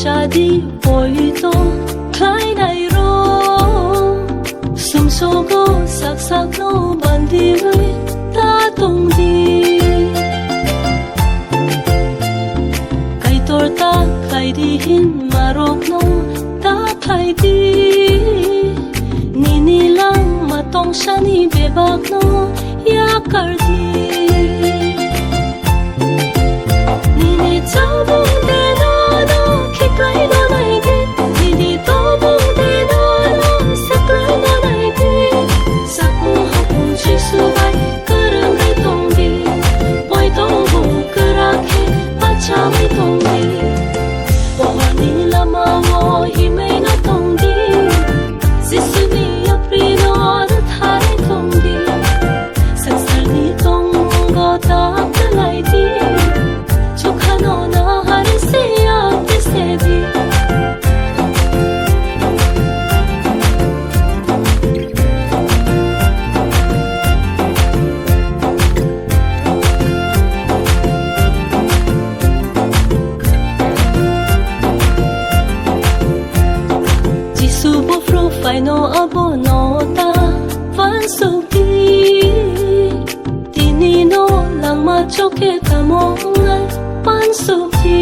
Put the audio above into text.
cha đi bồi tô khai này rô sum so go sak sak no ban đi với ta tung đi kai tor ta khai đi hin marok no ta khai đi ni lang ma tong shani bebak no ya kar di ni cha bong de no no khiklai no nai ge ni to bong de no no saklai no nai ge sak mo hapun chi su bai karang kai tong di poi tong bu kara ke pa cha mai tong di wa ni lama wo hi mai na tong di sisu ni apri no da thai tong di sansar ni tong go ta lai di chokha na har se ya ke se di jisu bo fro fai no abo no ta van su di tini no lang ma choke ka mong ai pan su di